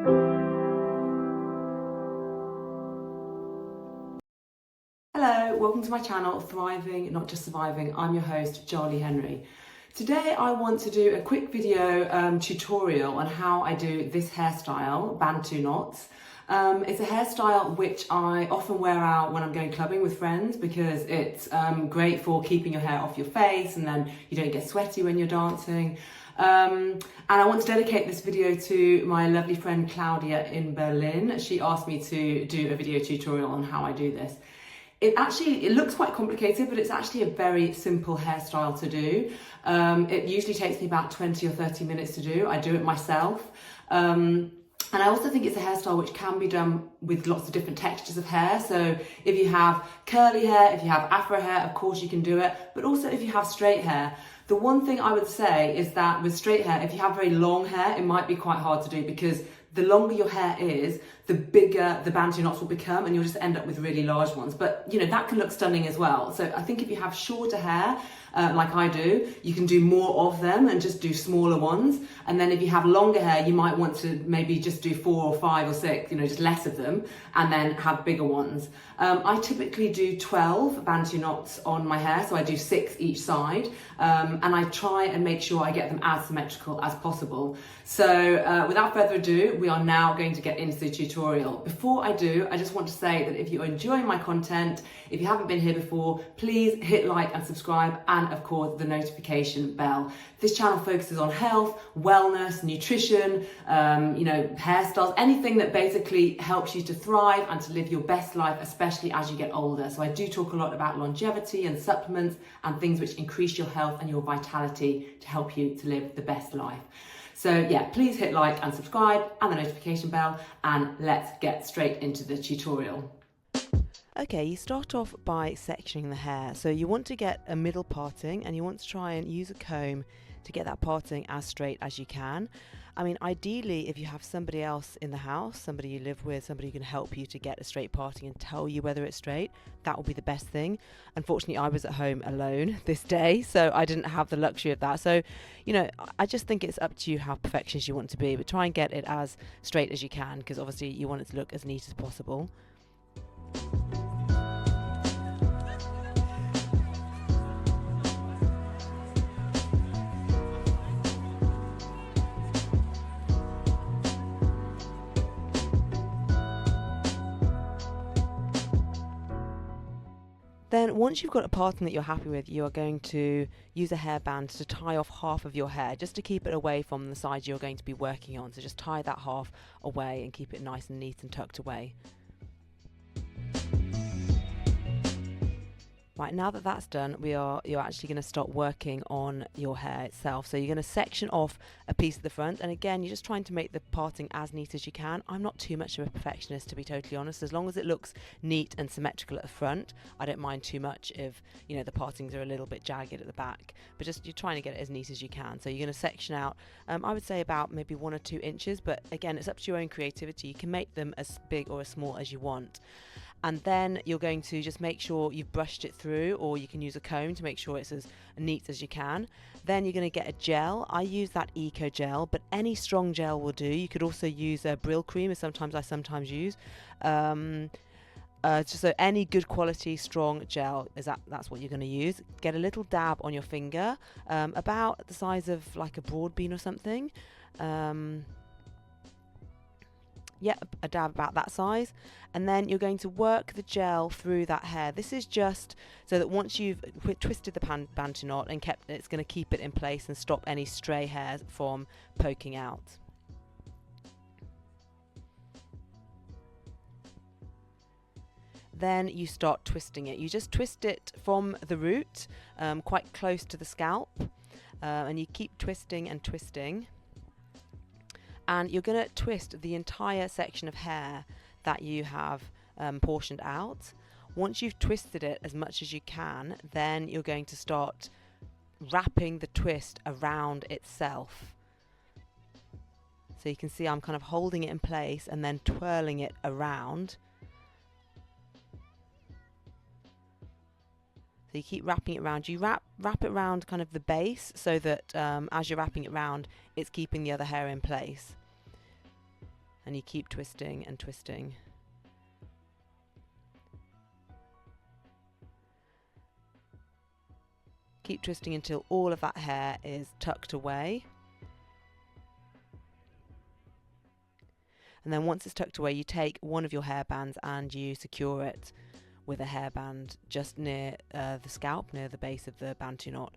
Hello, welcome to my channel, Thriving, Not Just Surviving. I'm your host, Charlie Henry. Today I want to do a quick video tutorial on how I do this hairstyle, Bantu knots. It's a hairstyle which I often wear out when I'm going clubbing with friends because it's great for keeping your hair off your face and then you don't get sweaty when you're dancing. And I want to dedicate this video to my lovely friend Claudia in Berlin. She asked me to do a video tutorial on how I do this. It looks quite complicated, but it's actually a very simple hairstyle to do. It usually takes me about 20 or 30 minutes to do. I do it myself. And I also think it's a hairstyle which can be done with lots of different textures of hair. So if you have curly hair, if you have afro hair, of course you can do it. But also if you have straight hair. The one thing I would say is that with straight hair, if you have very long hair, it might be quite hard to do because the longer your hair is, the bigger the Bantu knots will become and you'll just end up with really large ones. But you know, that can look stunning as well. So I think if you have shorter hair, like I do, you can do more of them and just do smaller ones. And then if you have longer hair, you might want to maybe just do 4 or 5 or 6, you know, just less of them and then have bigger ones. I typically do 12 Bantu knots on my hair, so I do 6 each side. And I try and make sure I get them as symmetrical as possible. So without further ado, we are now going to get into the tutorial. Before I do, I just want to say that if you're enjoying my content, if you haven't been here before, please hit like and subscribe, and of course the notification bell. This channel focuses on health, wellness, nutrition, you know, hairstyles, anything that basically helps you to thrive and to live your best life, especially as you get older. So I do talk a lot about longevity and supplements and things which increase your health and your vitality to help you to live the best life. So yeah, please hit like and subscribe and the notification bell, and let's get straight into the tutorial. Okay, you start off by sectioning the hair. So you want to get a middle parting and you want to try and use a comb to get that parting as straight as you can. I mean, ideally, if you have somebody else in the house, somebody you live with, somebody who can help you to get a straight parting and tell you whether it's straight, that would be the best thing. Unfortunately, I was at home alone this day, so I didn't have the luxury of that. So, you know, I just think it's up to you how perfectionist you want to be, but try and get it as straight as you can, because obviously you want it to look as neat as possible. Then once you've got a parting that you're happy with, you are going to use a hairband to tie off half of your hair, just to keep it away from the side you're going to be working on. So just tie that half away and keep it nice and neat and tucked away. Right, now that that's done, you're actually going to start working on your hair itself. So you're going to section off a piece of the front, and again, you're just trying to make the parting as neat as you can. I'm not too much of a perfectionist, to be totally honest. As long as it looks neat and symmetrical at the front, I don't mind too much if, you know, the partings are a little bit jagged at the back. But just you're trying to get it as neat as you can. So you're going to section out, I would say about maybe 1 or 2 inches, but again, it's up to your own creativity. You can make them as big or as small as you want. And then you're going to just make sure you've brushed it through, or you can use a comb to make sure it's as neat as you can. Then you're going to get a gel. I use that Eco Gel, but any strong gel will do. You could also use a Brill cream, as I sometimes use. So any good quality strong gel, that's what you're going to use. Get a little dab on your finger, about the size of like a broad bean or something. Yeah, a dab about that size, and then you're going to work the gel through that hair. This is just so that once you've twisted the Bantu knot and it's going to keep it in place and stop any stray hairs from poking out. Then you start twisting it. You just twist it from the root, quite close to the scalp, and you keep twisting and twisting. And you're going to twist the entire section of hair that you have portioned out. Once you've twisted it as much as you can, then you're going to start wrapping the twist around itself. So you can see I'm kind of holding it in place and then twirling it around. So you keep wrapping it around. You wrap it around kind of the base so that as you're wrapping it around, it's keeping the other hair in place. And you keep twisting and twisting. Keep twisting until all of that hair is tucked away. And then once it's tucked away, you take one of your hairbands and you secure it with a hairband just near the scalp, near the base of the Bantu knot.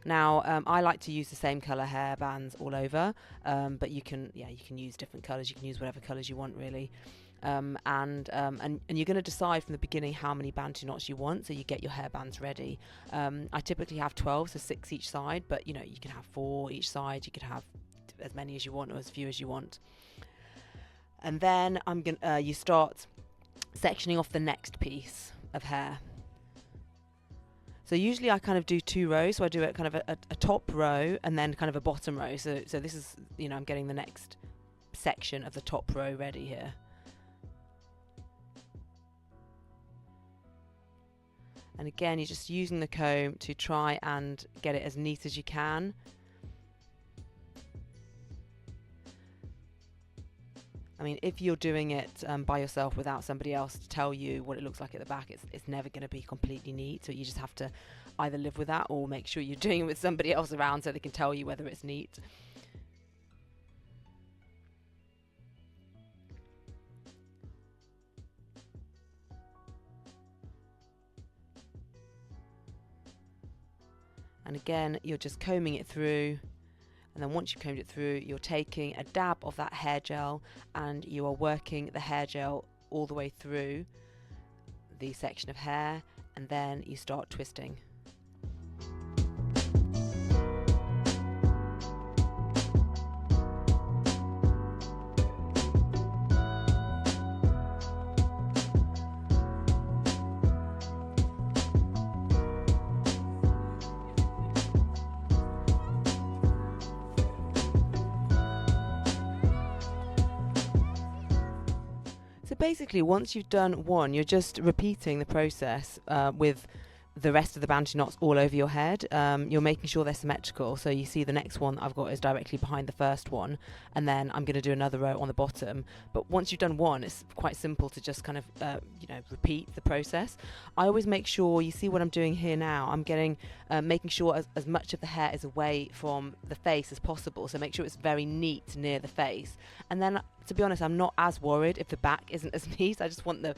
Now, I like to use the same colour hairbands all over, but you can use different colours. You can use whatever colours you want, really. And you're going to decide from the beginning how many Bantu knots you want, so you get your hairbands ready. I typically have 12, so 6 each side, but you can have 4 each side. You could have as many as you want or as few as you want. And then you start sectioning off the next piece of hair. So usually I kind of do 2 rows. So I do kind of a top row and then kind of a bottom row. So this is, I'm getting the next section of the top row ready here. And again, you're just using the comb to try and get it as neat as you can. I mean, if you're doing it by yourself without somebody else to tell you what it looks like at the back, it's never going to be completely neat. So you just have to either live with that or make sure you're doing it with somebody else around so they can tell you whether it's neat. And again, you're just combing it through. And then once you've combed it through, you're taking a dab of that hair gel and you are working the hair gel all the way through the section of hair, and then you start twisting. So basically, once you've done one, you're just repeating the process with the rest of the Bantu knots all over your head. You're making sure they're symmetrical. So you see the next one that I've got is directly behind the first one, and then I'm going to do another row on the bottom. But once you've done one, it's quite simple to just kind of repeat the process. I always make sure, you see what I'm doing here now, I'm getting making sure as much of the hair is away from the face as possible. So make sure it's very neat near the face. And then, to be honest, I'm not as worried if the back isn't as neat. I just want the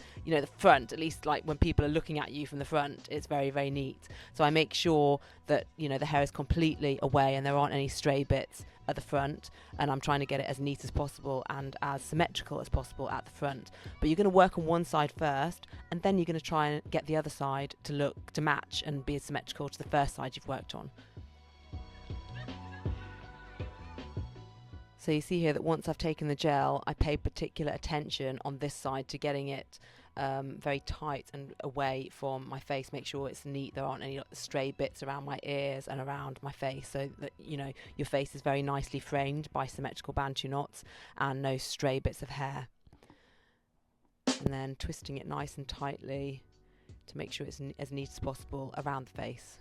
front, at least like when people are looking at you from the front, it's very, very neat. So I make sure that, the hair is completely away and there aren't any stray bits at the front, and I'm trying to get it as neat as possible and as symmetrical as possible at the front. But you're going to work on one side first, and then you're going to try and get the other side to match and be as symmetrical to the first side you've worked on. So you see here that once I've taken the gel, I pay particular attention on this side to getting it very tight and away from my face. Make sure it's neat. There aren't any stray bits around my ears and around my face, so that your face is very nicely framed by symmetrical Bantu knots and no stray bits of hair. And then twisting it nice and tightly to make sure it's as neat as possible around the face.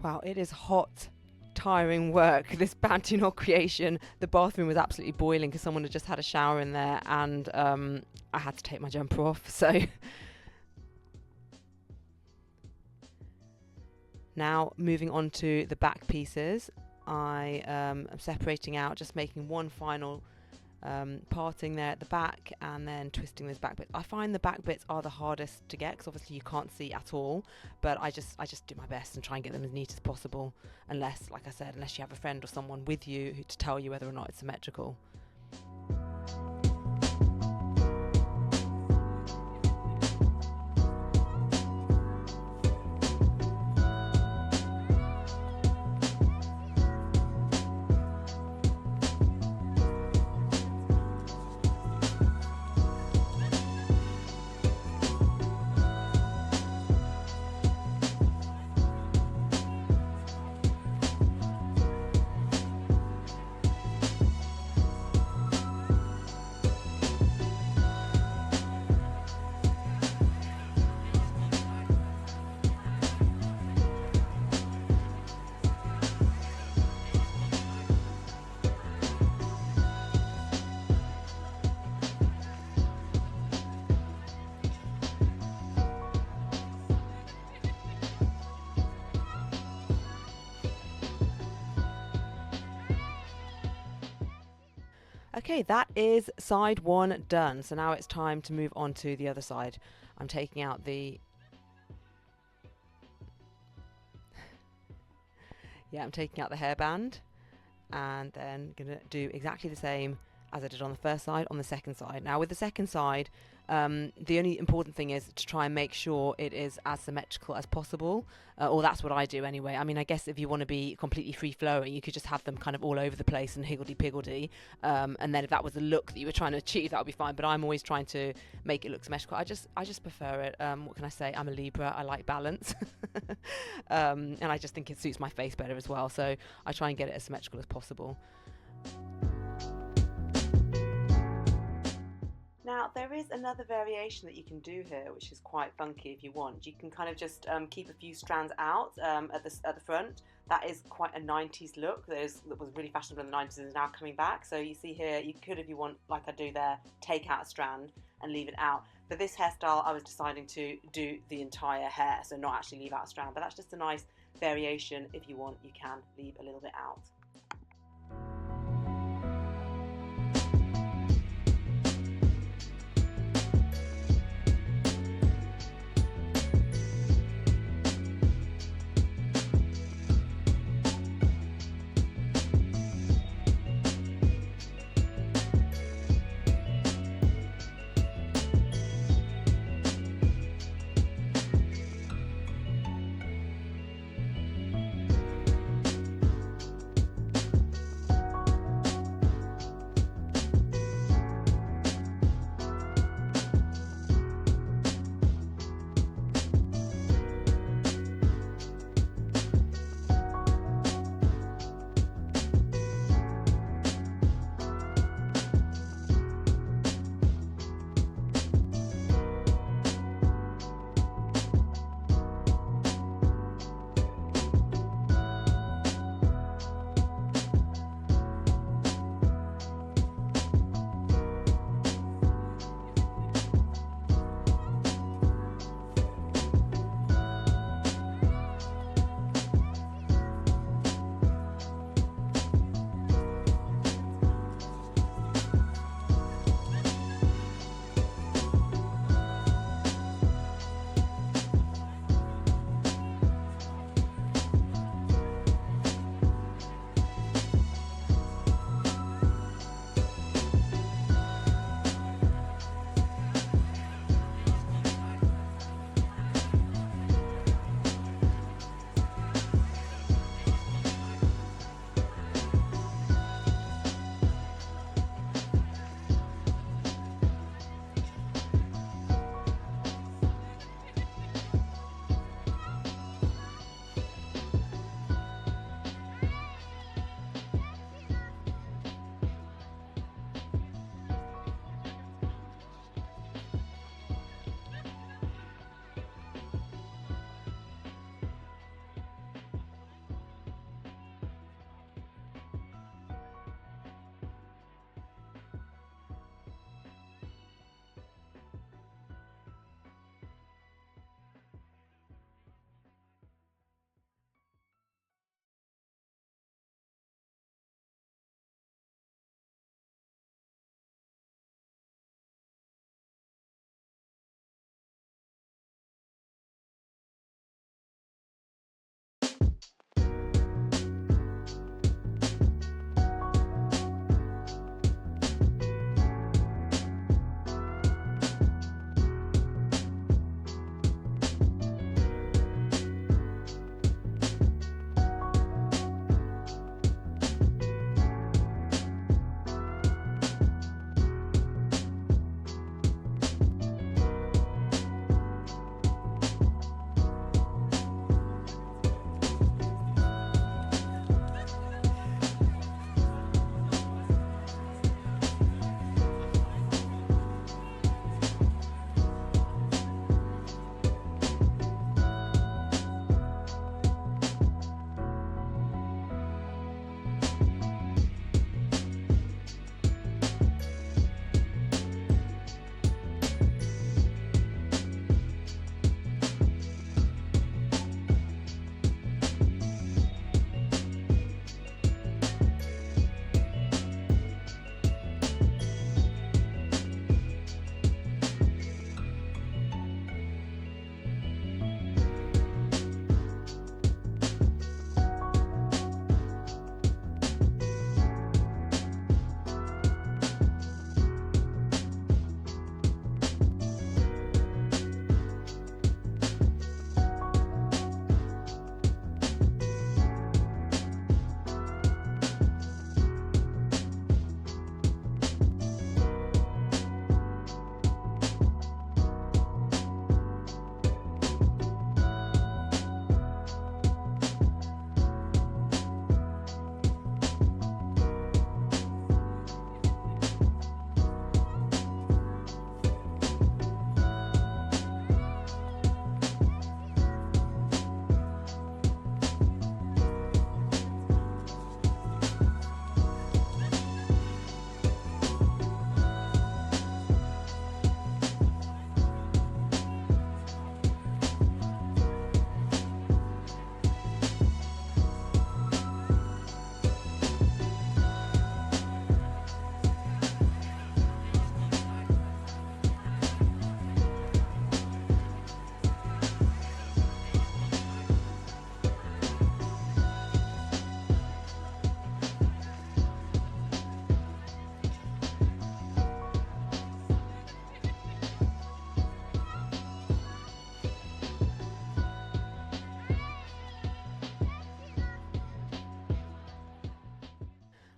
Wow, it is hot, tiring work, this Bantu knot creation. The bathroom was absolutely boiling because someone had just had a shower in there, and I had to take my jumper off. So now moving on to the back pieces. I am separating out, just making one final parting there at the back, and then twisting those back bits. I find the back bits are the hardest to get because obviously you can't see at all, but I just do my best and try and get them as neat as possible, unless, like I said, unless you have a friend or someone with you to tell you whether or not it's symmetrical. Okay, that is side one done. So now it's time to move on to the other side. I'm taking out the I'm taking out the hairband, and then gonna do exactly the same as I did on the first side on the second side. Now with the second side, the only important thing is to try and make sure it is as symmetrical as possible, or that's what I do anyway. I mean, I guess if you want to be completely free-flowing, you could just have them kind of all over the place and higgledy-piggledy, and then if that was the look that you were trying to achieve, that would be fine, but I'm always trying to make it look symmetrical. I just prefer it. What can I say? I'm a Libra. I like balance, and I just think it suits my face better as well, so I try and get it as symmetrical as possible. Now, there is another variation that you can do here, which is quite funky if you want. You can kind of just keep a few strands out at the front. That is quite a 90s look. That was really fashionable in the 90s and is now coming back. So you see here, you could, if you want, like I do there, take out a strand and leave it out. For this hairstyle, I was deciding to do the entire hair, so not actually leave out a strand. But that's just a nice variation. If you want, you can leave a little bit out.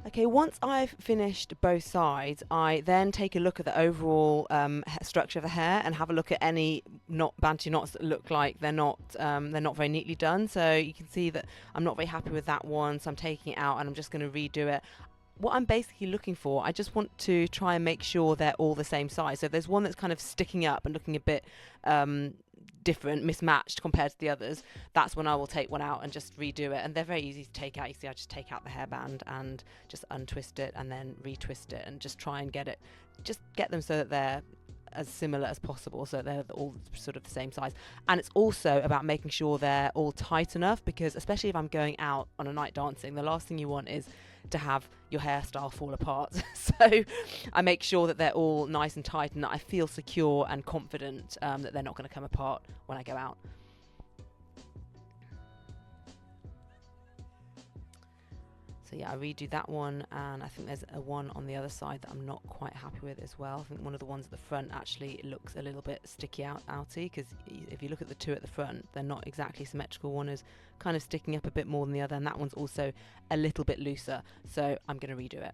Okay, once I've finished both sides, I then take a look at the overall structure of the hair and have a look at any Bantu knots that look like they're not very neatly done. So you can see that I'm not very happy with that one, so I'm taking it out and I'm just going to redo it. What I'm basically looking for, I just want to try and make sure they're all the same size. So if there's one that's kind of sticking up and looking a bit different, mismatched compared to the others, that's when I will take one out and just redo it. And they're very easy to take out. You see, I just take out the hairband and just untwist it and then retwist it and just try and get them so that they're as similar as possible, so they're all sort of the same size. And it's also about making sure they're all tight enough, because especially if I'm going out on a night dancing, the last thing you want is to have your hairstyle fall apart. So I make sure that they're all nice and tight and that I feel secure and confident that they're not going to come apart when I go out. So yeah, I redo that one, and I think there's a one on the other side that I'm not quite happy with as well. I think one of the ones at the front actually looks a little bit sticky outy, because if you look at the two at the front, they're not exactly symmetrical. One is kind of sticking up a bit more than the other, and that one's also a little bit looser. So I'm going to redo it.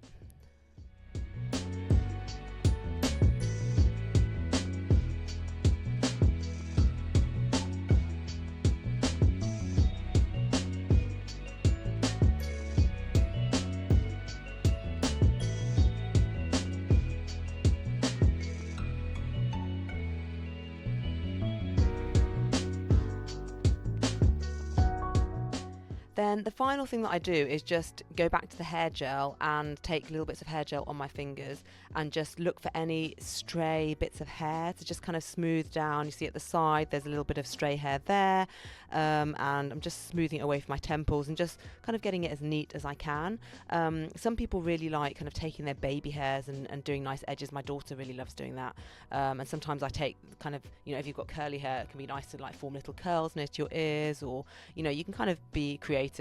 Then the final thing that I do is just go back to the hair gel and take little bits of hair gel on my fingers and just look for any stray bits of hair to just kind of smooth down. You see at the side there's a little bit of stray hair there, and I'm just smoothing it away from my temples and just kind of getting it as neat as I can. Some people really like kind of taking their baby hairs and doing nice edges. My daughter really loves doing that, and sometimes I take kind of, if you've got curly hair, it can be nice to like form little curls near to your ears, or you can kind of be creative.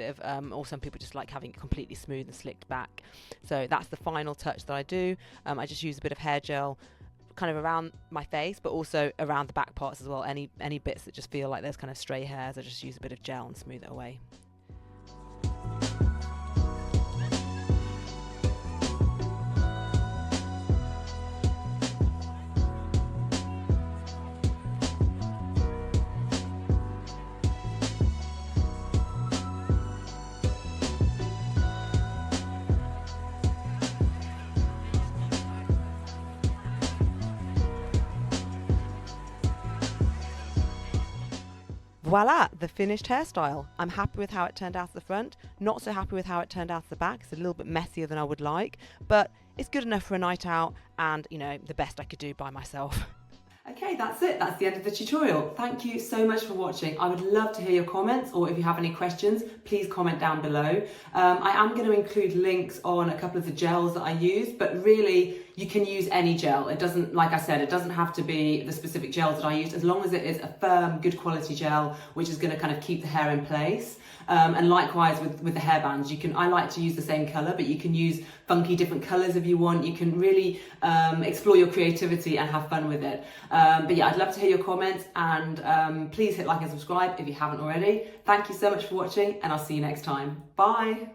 Or some people just like having it completely smooth and slicked back. So that's the final touch that I do. I just use a bit of hair gel kind of around my face, but also around the back parts as well. Any bits that just feel like there's kind of stray hairs, I just use a bit of gel and smooth it away. Voila, the finished hairstyle. I'm happy with how it turned out at the front, not so happy with how it turned out at the back. It's a little bit messier than I would like, but it's good enough for a night out and, the best I could do by myself. Okay, that's it. That's the end of the tutorial. Thank you so much for watching. I would love to hear your comments, or if you have any questions, please comment down below. I am going to include links on a couple of the gels that I use, but really you can use any gel. It doesn't, like I said, it doesn't have to be the specific gels that I use, as long as it is a firm, good quality gel, which is going to kind of keep the hair in place. And likewise with the hairbands, I like to use the same colour, but you can use funky different colours if you want. You can really explore your creativity and have fun with it. But yeah, I'd love to hear your comments, and please hit like and subscribe if you haven't already. Thank you so much for watching, and I'll see you next time. Bye.